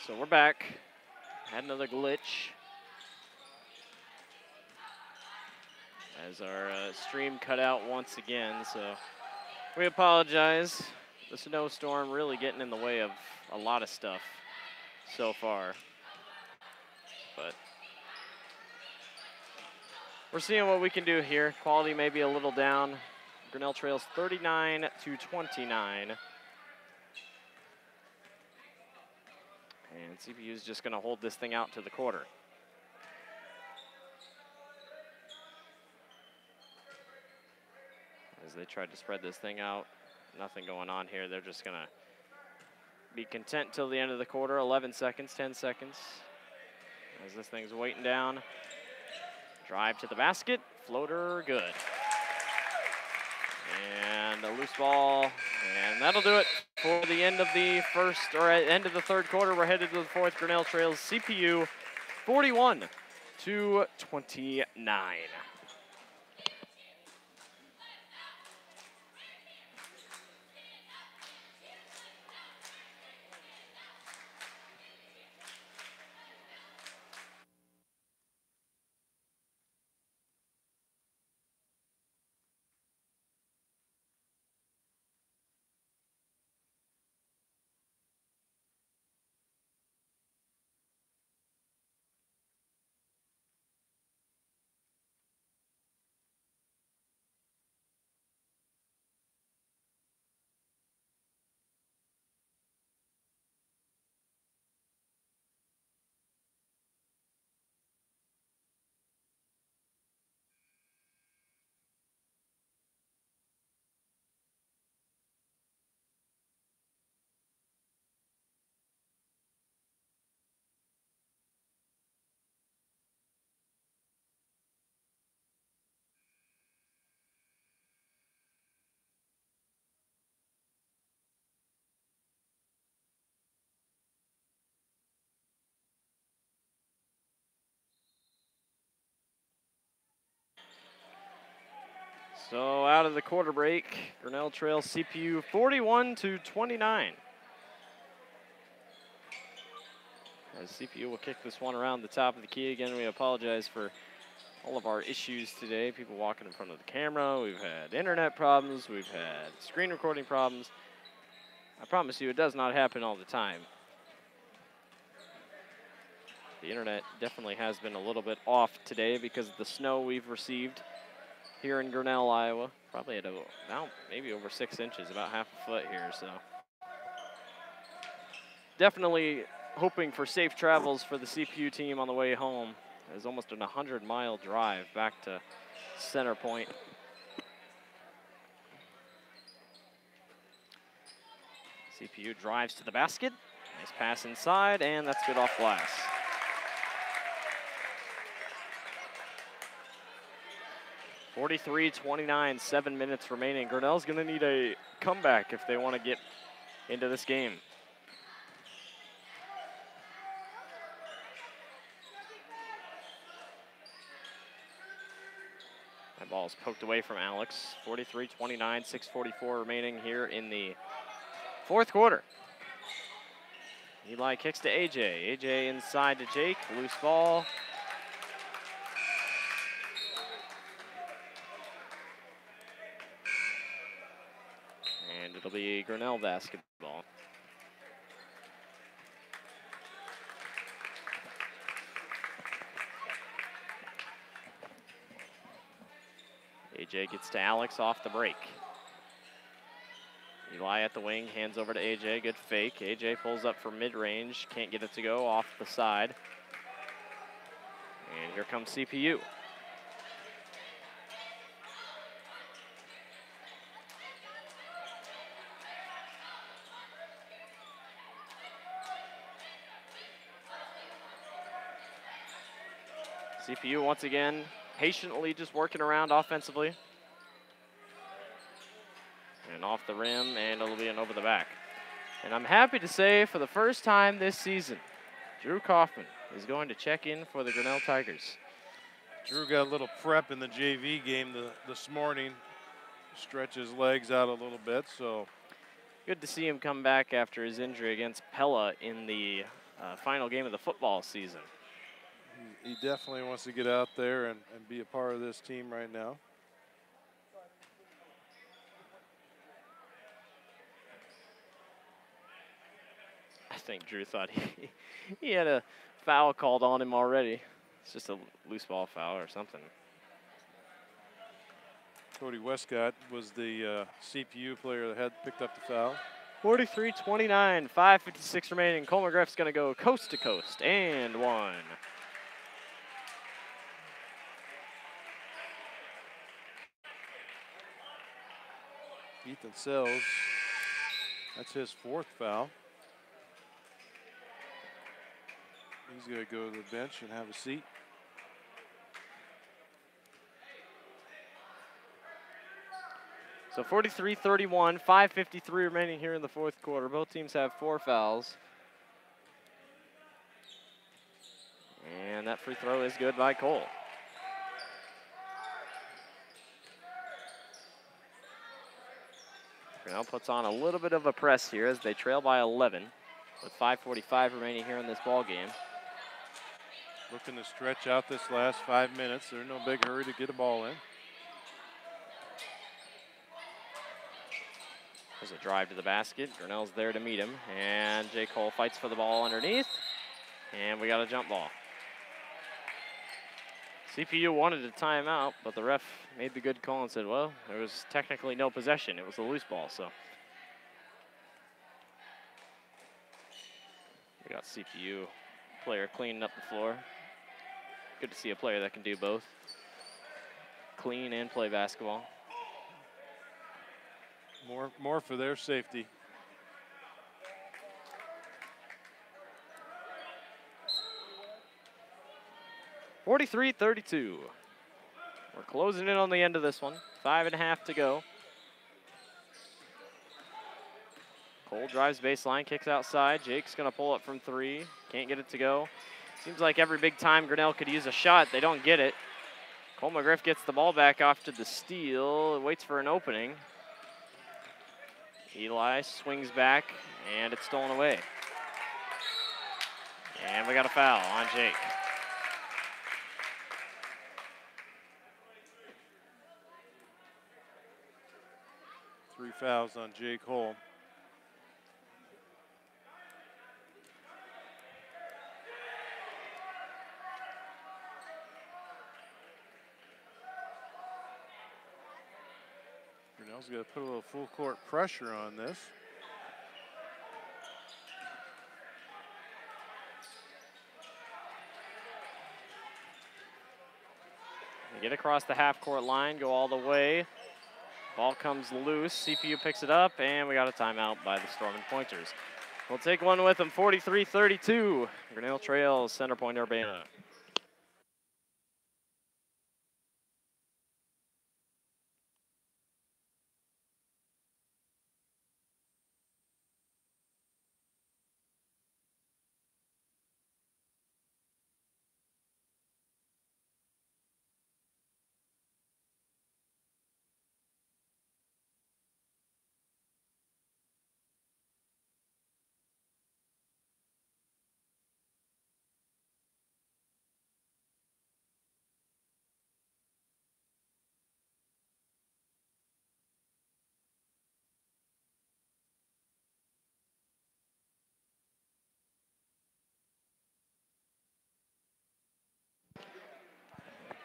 So we're back. Had another glitch. As our stream cut out once again, so we apologize. The snowstorm really getting in the way of a lot of stuff so far. But we're seeing what we can do here. Quality may be a little down. Grinnell trails 39-29. And CPU is just going to hold this thing out to the quarter. As they tried to spread this thing out, nothing going on here. They're just going to be content till the end of the quarter. 11 seconds, 10 seconds. As this thing's waiting down. Drive to the basket, floater, good. And a loose ball, and that'll do it for the end of the first, or end of the third quarter. We're headed to the fourth. Grinnell trails CPU 41-29. So out of the quarter break, Grinnell trails CPU 41-29. As CPU will kick this one around the top of the key. Again, we apologize for all of our issues today. People walking in front of the camera. We've had internet problems. We've had screen recording problems. I promise you, it does not happen all the time. The internet definitely has been a little bit off today because of the snow we've received here in Grinnell, Iowa. Probably at about maybe over 6 inches, about half a foot here, so. Definitely hoping for safe travels for the CPU team on the way home. It's almost an 100-mile drive back to Center Point. CPU drives to the basket. Nice pass inside, and that's good off glass. (43-29), 7 minutes remaining. Grinnell's going to need a comeback if they want to get into this game. That ball is poked away from Alex. 43-29, 6:44 remaining here in the fourth quarter. Eli kicks to AJ. AJ inside to Jake. Loose ball. And it'll be Grinnell basketball. AJ gets to Alex off the break. Eli at the wing, hands over to AJ, good fake. AJ pulls up for mid-range, can't get it to go, off the side. And here comes CPU. CPU once again, patiently just working around offensively. And off the rim, and it'll be an over the back. And I'm happy to say, for the first time this season, Drew Kaufman is going to check in for the Grinnell Tigers. Drew got a little prep in the JV game this morning. Stretch his legs out a little bit, so. Good to see him come back after his injury against Pella in the final game of the football season. He definitely wants to get out there and be a part of this team right now. I think Drew thought he had a foul called on him already. It's just a loose ball foul or something. Cody Westcott was the CPU player that had picked up the foul. 43-29, 5:56 remaining. Cole McGriff's going to go coast to coast and one. Ethan Sells, that's his 4th foul. He's going to go to the bench and have a seat. So 43-31, 5:53 remaining here in the 4th quarter. Both teams have 4 fouls. And that free throw is good by Cole. Grinnell puts on a little bit of a press here as they trail by 11 with 5:45 remaining here in this ball game. Looking to stretch out this last 5 minutes. There's no big hurry to get a ball in. There's a drive to the basket. Grinnell's there to meet him. And Jake Cole fights for the ball underneath. And we got a jump ball. CPU wanted a timeout, but the ref made the good call and said, well, there was technically no possession. It was a loose ball, so. We got CPU player cleaning up the floor. Good to see a player that can do both. Clean and play basketball. More for their safety. (43-32). We're closing in on the end of this one. 5.5 to go. Cole drives baseline, kicks outside. Jake's gonna pull up from 3. Can't get it to go. Seems like every big time Grinnell could use a shot, they don't get it. Cole McGriff gets the ball back off to the steal, waits for an opening. Eli swings back, and it's stolen away. And we got a foul on Jake. Three fouls on Jake Cole. Grinnell's got to put a little full court pressure on this. They get across the half-court line, go all the way. Ball comes loose, CPU picks it up, and we got a timeout by the Storm and Pointers. We'll take one with them, 43-32. Grinnell trails Center Point Urbana.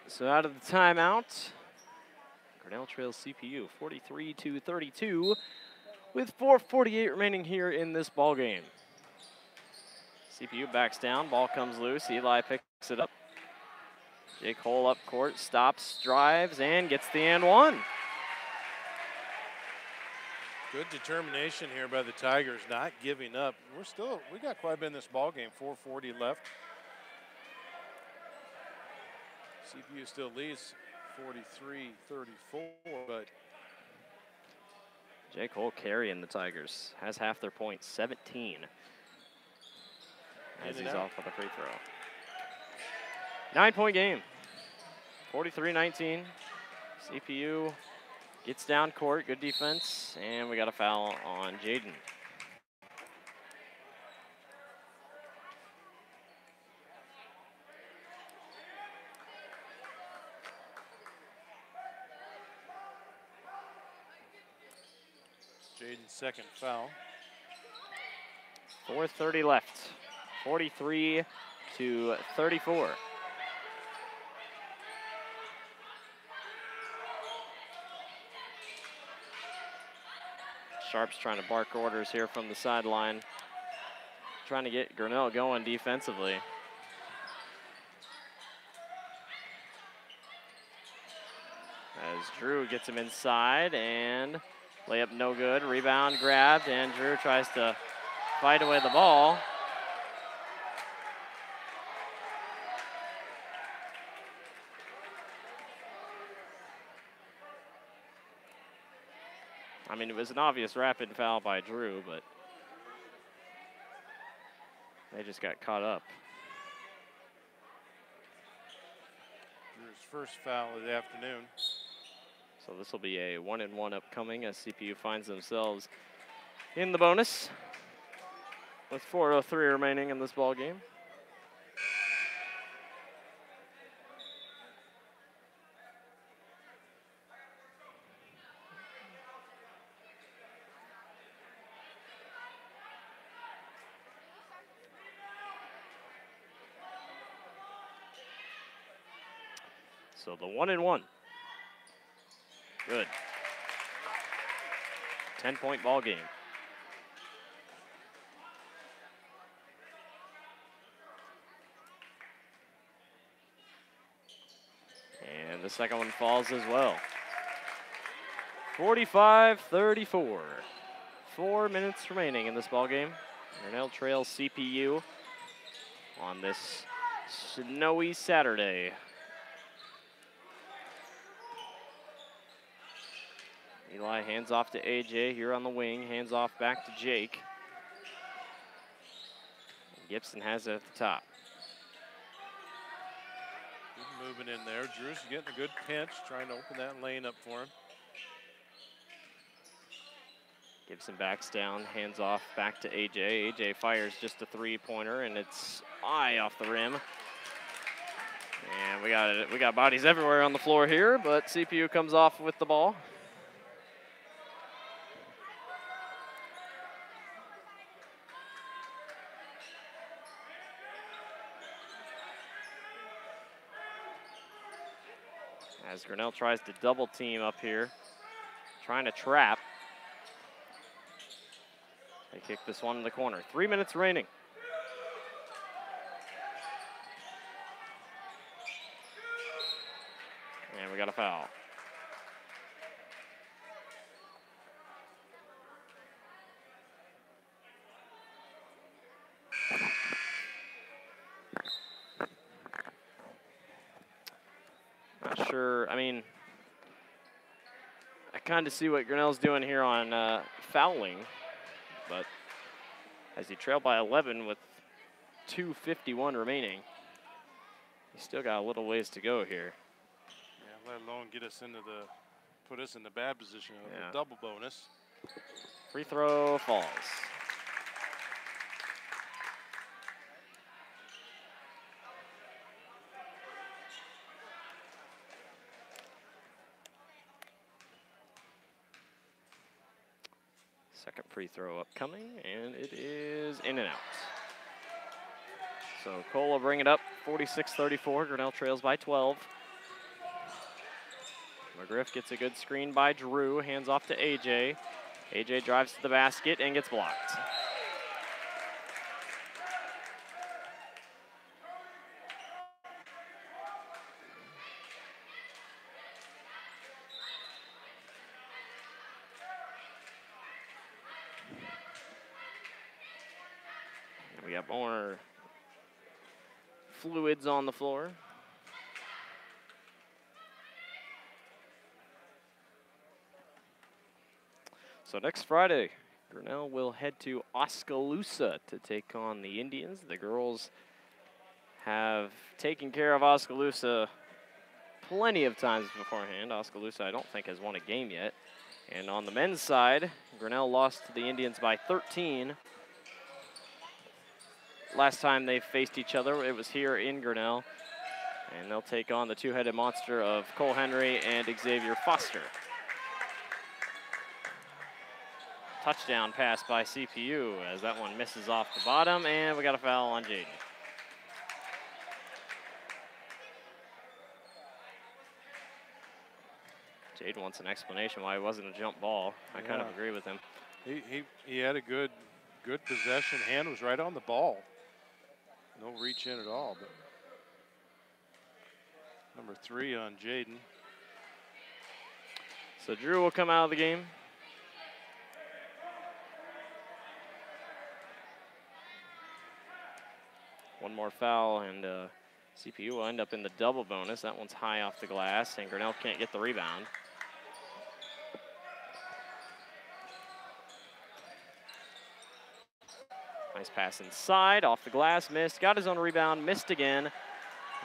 So out of the timeout, Grinnell trails CPU 43-32 with 4:48 remaining here in this ball game. CPU backs down, ball comes loose, Eli picks it up. Jake Cole up court, stops, drives, and gets the and one. Good determination here by the Tigers, not giving up. We got quite a bit in this ball game, 4:40 left. CPU still leads 43-34, but Jake Cole carrying the Tigers, has half their points, 17. As he's off with a free throw. 9-point game, 43-19. CPU gets down court, good defense, and we got a foul on Jaden. Jaden's second foul. 4:30 left. 43-34. Sharp's trying to bark orders here from the sideline. Trying to get Grinnell going defensively. As Drew gets him inside, and layup no good. Rebound grabbed, and Drew tries to fight away the ball. I mean, it was an obvious rapid foul by Drew, but they just got caught up. Drew's first foul of the afternoon. So this will be a 1-and-1 upcoming as CPU finds themselves in the bonus with 4:03 remaining in this ball game. So the 1-and-1. Good. 10-point ball game. And the second one falls as well. 45-34. 4 minutes remaining in this ball game. Grinnell trails CPU on this snowy Saturday. Eli hands off to AJ here on the wing, hands off back to Jake. Gibson has it at the top. Good moving in there. Drew's getting a good pinch, trying to open that lane up for him. Gibson backs down, hands off back to AJ. AJ fires just a three-pointer, and it's high off the rim. And we got bodies everywhere on the floor here, but CPU comes off with the ball. As Grinnell tries to double team up here, trying to trap. They kick this one in the corner. 3 minutes remaining. And we got a foul. Not sure, I mean, I kind of see what Grinnell's doing here on fouling, but as he trailed by 11 with 2:51 remaining, he's still got a little ways to go here. Yeah, let alone get us into put us in the bad position of a double bonus. Free throw falls. Second free throw upcoming, and it is in and out. So Cole will bring it up, 46-34. Grinnell trails by 12. McGriff gets a good screen by Drew, hands off to AJ. AJ drives to the basket and gets blocked. We got more fluids on the floor. So next Friday, Grinnell will head to Oskaloosa to take on the Indians. The girls have taken care of Oskaloosa plenty of times beforehand. Oskaloosa, I don't think, has won a game yet. And on the men's side, Grinnell lost to the Indians by 13. Last time they faced each other, it was here in Grinnell. And they'll take on the two-headed monster of Cole Henry and Xavier Foster. touchdown pass by CPU as that one misses off the bottom, and we got a foul on Jaden. Jaden wants an explanation why it wasn't a jump ball. I kind of agree with him. He had a good possession. Hand was right on the ball. No reach in at all. But number 3 on Jaden. So Drew will come out of the game. One more foul, and CPU will end up in the double bonus. That one's high off the glass, and Grinnell can't get the rebound. Nice pass inside, off the glass, missed. Got his own rebound, missed again,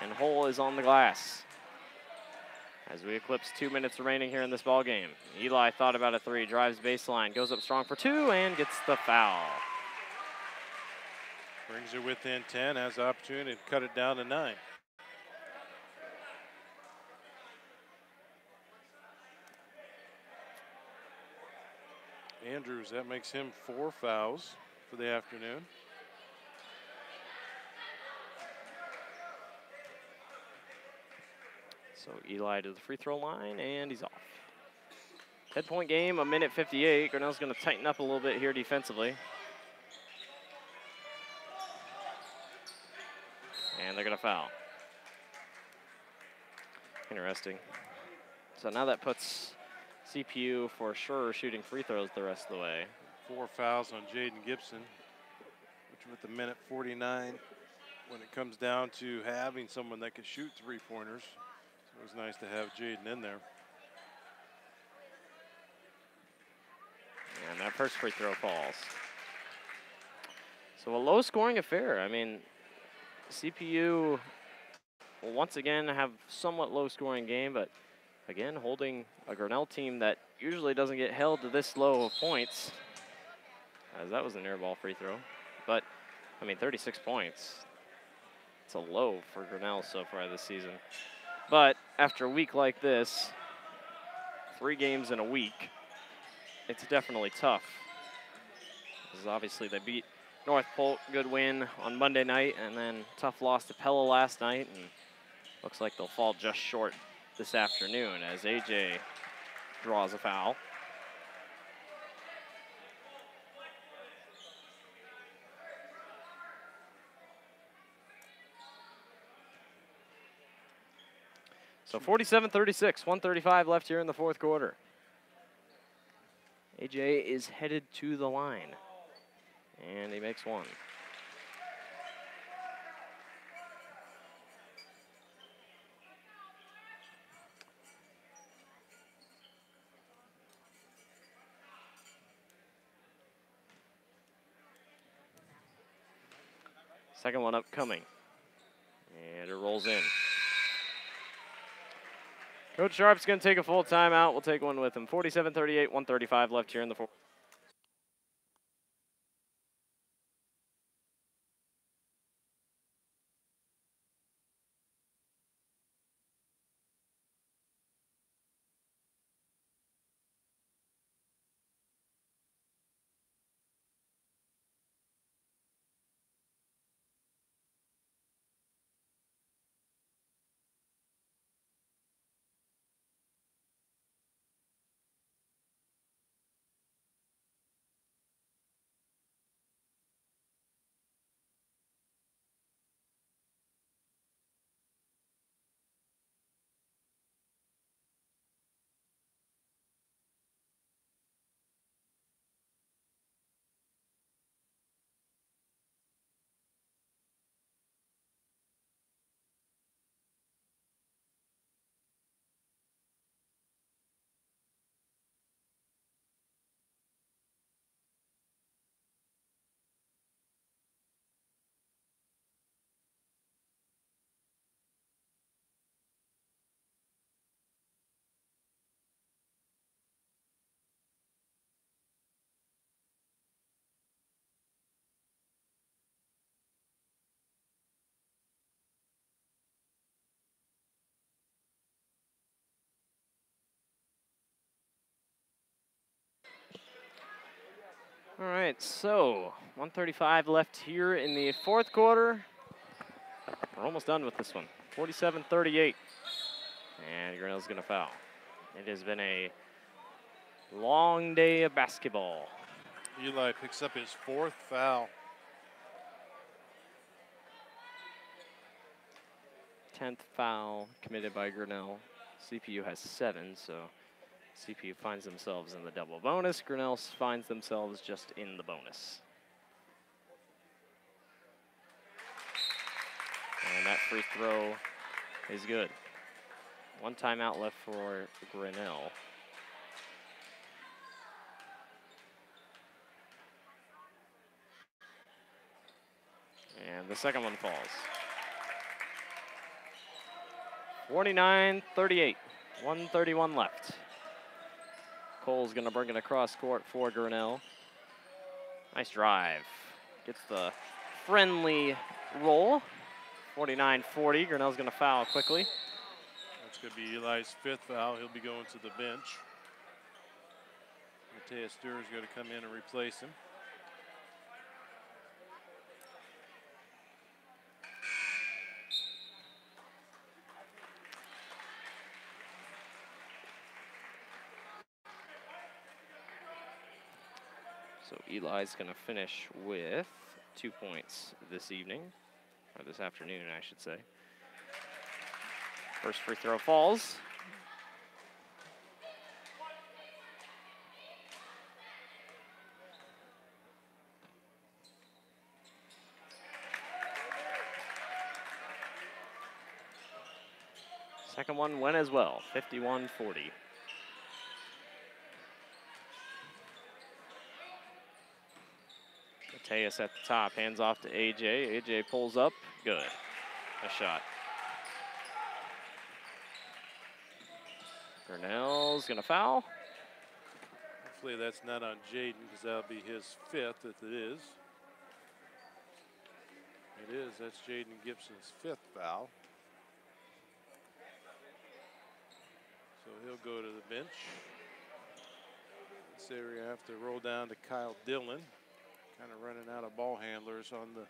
and Hull is on the glass. As we eclipse 2 minutes remaining here in this ball game. Eli thought about a 3, drives baseline, goes up strong for 2, and gets the foul. Brings it within 10, has the opportunity to cut it down to 9. Andrews, that makes him 4 fouls for the afternoon. So Eli to the free throw line, and he's off. 10-point game, 1:58. Grinnell's going to tighten up a little bit here defensively. And they're going to foul. Interesting. So now that puts CPU for sure shooting free throws the rest of the way. 4 fouls on Jaden Gibson, which with the 1:49, when it comes down to having someone that can shoot 3-pointers, it was nice to have Jaden in there. And that first free throw falls. So a low-scoring affair. I mean, CPU will once again have somewhat low-scoring game, but again, holding a Grinnell team that usually doesn't get held to this low of points, as that was an air ball free throw. But, I mean, 36 points. It's a low for Grinnell so far this season. But after a week like this, 3 games in a week, it's definitely tough. Because obviously they beat North Polk, good win on Monday night, and then tough loss to Pella last night, and looks like they'll fall just short this afternoon as AJ draws a foul. So 47-36, 1:35 left here in the fourth quarter. AJ is headed to the line, and he makes one. Second one upcoming, and it rolls in. Coach Sharp's going to take a full timeout. We'll take one with him. 47-38, 1:35 left here in the fourth. All right, so 1:35 left here in the fourth quarter. We're almost done with this one. 47-38. And Grinnell's going to foul. It has been a long day of basketball. Eli picks up his 4th foul. 10th foul committed by Grinnell. CPU has 7, so CPU finds themselves in the double bonus. Grinnell finds themselves just in the bonus. And that free throw is good. 1 timeout left for Grinnell. And the second one falls. 49-38, 1:31 left. Cole's gonna bring it across court for Grinnell. Nice drive. Gets the friendly roll. 49-40, Grinnell's gonna foul quickly. That's gonna be Eli's 5th foul. He'll be going to the bench. Mateus Stewar's gonna come in and replace him. So Eli's gonna finish with 2 points this evening, or this afternoon, I should say. First free throw falls. Second one went as well, 51-40. Mateus at the top, hands off to AJ. AJ pulls up, good. A shot. Grinnell's gonna foul. Hopefully that's not on Jaden, because that'll be his 5th if it is. It is, that's Jaden Gibson's 5th foul. So he'll go to the bench. This area have to roll down to Kyle Dillon. Kind of running out of ball handlers on the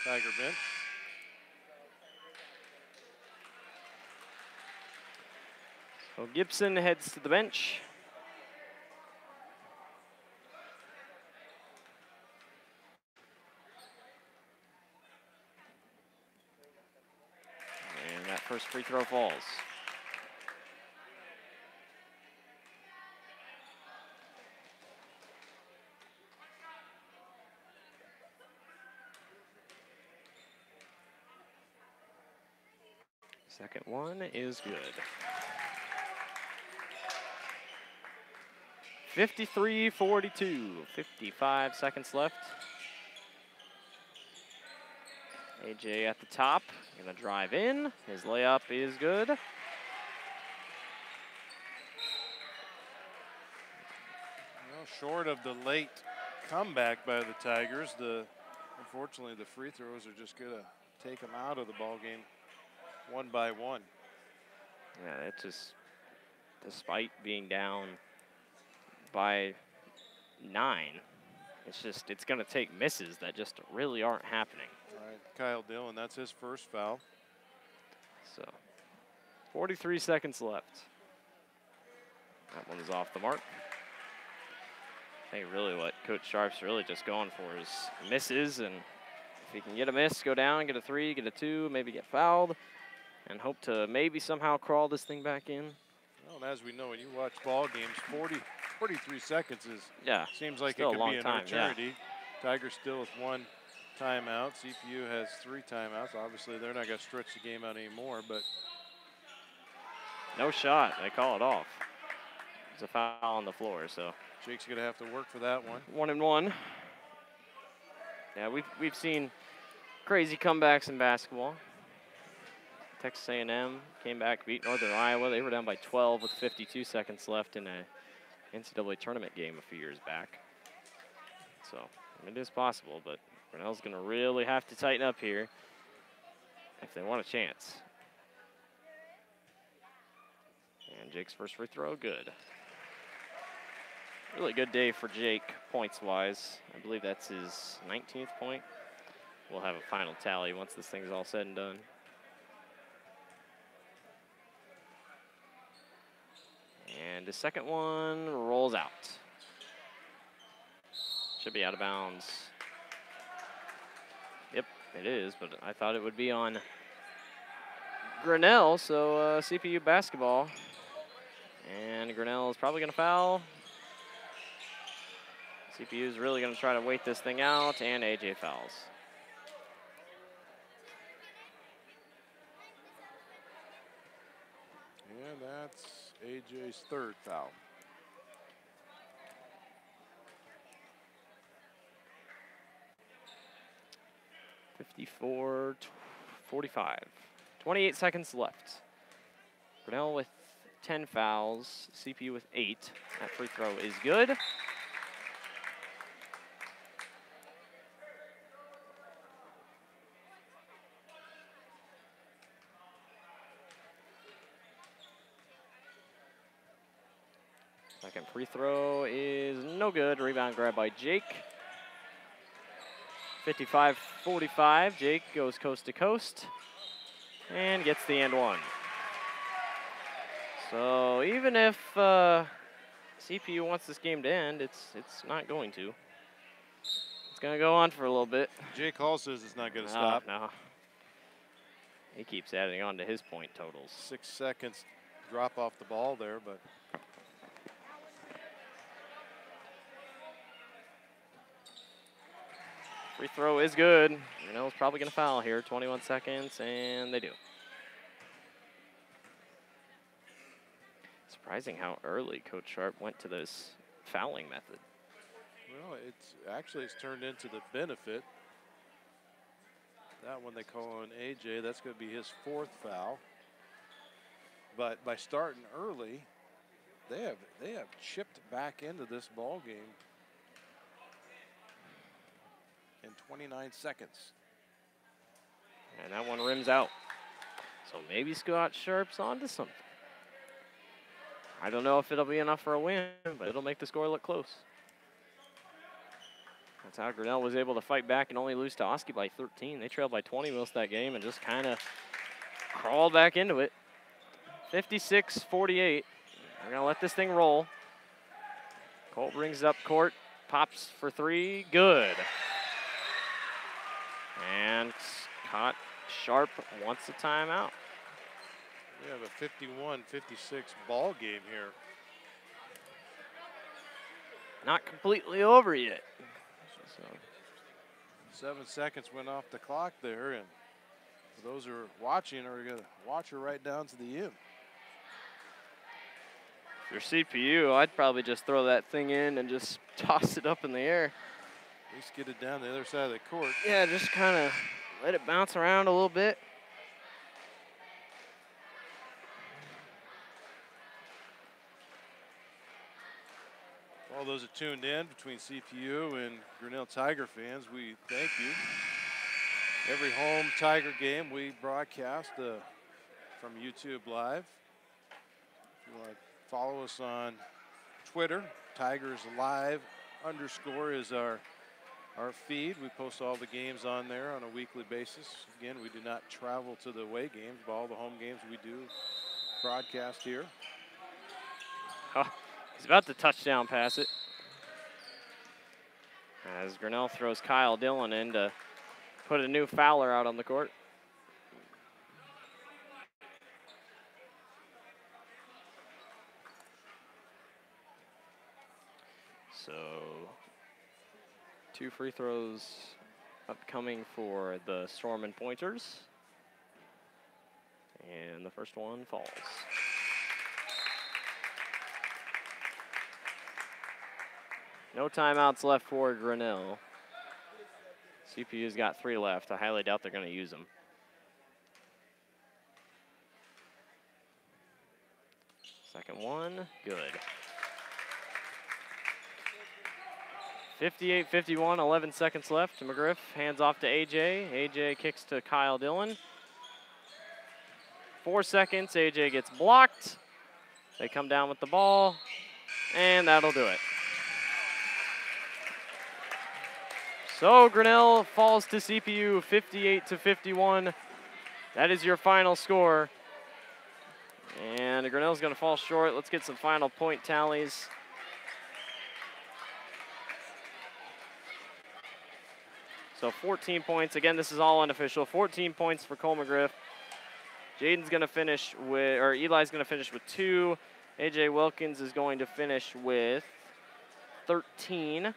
Tiger bench. So Gibson heads to the bench. And that first free throw falls. Second one is good. 53-42, 55 seconds left. AJ at the top, gonna drive in. His layup is good. Well, short of the late comeback by the Tigers, unfortunately the free throws are just gonna take them out of the ball game one by one. Yeah, it's just, despite being down by 9, it's gonna take misses that just really aren't happening. All right, Kyle Dillon, that's his first foul. So, 43 seconds left. That one's off the mark. I think really what Coach Sharp's really just going for is misses, and if he can get a miss, go down, get a 3, get a 2, maybe get fouled, and hope to maybe somehow crawl this thing back in. Well, and as we know, when you watch ball games, 43 seconds seems like it still a could long be an time, eternity. Tigers still with 1 timeout. CPU has 3 timeouts. Obviously, they're not going to stretch the game out anymore, but no shot. They call it off. It's a foul on the floor, so Jake's going to have to work for that one. 1-1. Yeah, we've seen crazy comebacks in basketball. Texas A&M came back, beat Northern Iowa. They were down by 12 with 52 seconds left in a NCAA tournament game a few years back. So it is possible, but Grinnell's going to really have to tighten up here if they want a chance. And Jake's first free throw, good. Really good day for Jake. points-wise. I believe that's his 19th point. We'll have a final tally once this thing's all said and done. And the second one rolls out. Should be out of bounds. Yep, it is, but I thought it would be on Grinnell, so CPU basketball. And Grinnell is probably going to foul. CPU is really going to try to wait this thing out, and AJ fouls. And that's AJ's third foul. .44-45. 28 seconds left. Grinnell with 10 fouls, CPU with 8. That free throw is good. Second free throw is no good. Rebound grab by Jake. 55-45. Jake goes coast to coast and gets the and one. So even if CPU wants this game to end, it's not going to. It's going to go on for a little bit. Jake Hall says it's not going to stop. No. He keeps adding on to his point totals. 6 seconds drop off the ball there, but free throw is good. Grinnell's probably going to foul here. 21 seconds, and they do. Surprising how early Coach Sharp went to this fouling method. well, it's turned into the benefit. That one they call on AJ. That's going to be his 4th foul. But by starting early, they have chipped back into this ball game in 29 seconds. And that one rims out. So maybe Scott Sharp's onto something. I don't know if it'll be enough for a win, but it'll make the score look close. That's how Grinnell was able to fight back and only lose to Oski by 13. They trailed by 20 most of that game and just kind of crawled back into it. 56-48. They're going to let this thing roll. Cole brings it up court, pops for 3, good. And Scott Sharp wants a timeout. We have a 51-56 ball game here. Not completely over yet. So 7 seconds went off the clock there, and for those who are watching are going to watch her right down to the end. if you're CPU, I'd probably just throw that thing in and just toss it up in the air. At least get it down the other side of the court. Yeah, just kind of let it bounce around a little bit. All those that tuned in between CPU and Grinnell Tiger fans, we thank you. Every home Tiger game we broadcast from YouTube Live. If you want to follow us on Twitter, Tigers Live _ is our feed. We post all the games on there on a weekly basis. Again, we do not travel to the away games, but all the home games we do broadcast here. Oh, he's about to touchdown pass it. As Grinnell throws Kyle Dillon in to put a new fouler out on the court. So 2 free throws upcoming for the Storm and Pointers. And the first one falls. No timeouts left for Grinnell. CPU's got 3 left. I highly doubt they're going to use them. Second one, good. 58-51, 11 seconds left. McGriff hands off to AJ. AJ kicks to Kyle Dillon. 4 seconds, AJ gets blocked. They come down with the ball, and that'll do it. So Grinnell falls to CPU 58-51. That is your final score. And Grinnell's going to fall short. Let's get some final point tallies. So 14 points. Again, this is all unofficial. 14 points for Cole McGriff. Jaden's going to finish with, or Eli's going to finish with 2. AJ Wilkins is going to finish with 13.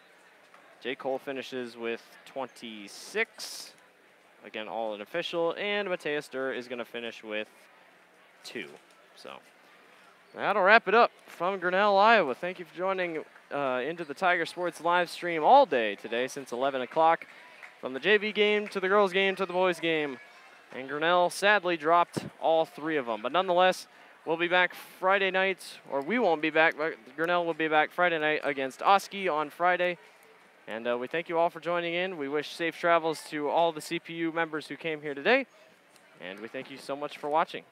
J. Cole finishes with 26. Again, all unofficial. And Mateus Durr is going to finish with 2. So that'll wrap it up from Grinnell, Iowa. Thank you for joining into the Tiger Sports live stream all day today since 11 o'clock. From the JV game to the girls game to the boys game. And Grinnell sadly dropped all 3 of them. But nonetheless, we'll be back Friday night, or we won't be back, but Grinnell will be back Friday night against Oski on Friday. And we thank you all for joining in. We wish safe travels to all the CPU members who came here today. And we thank you so much for watching.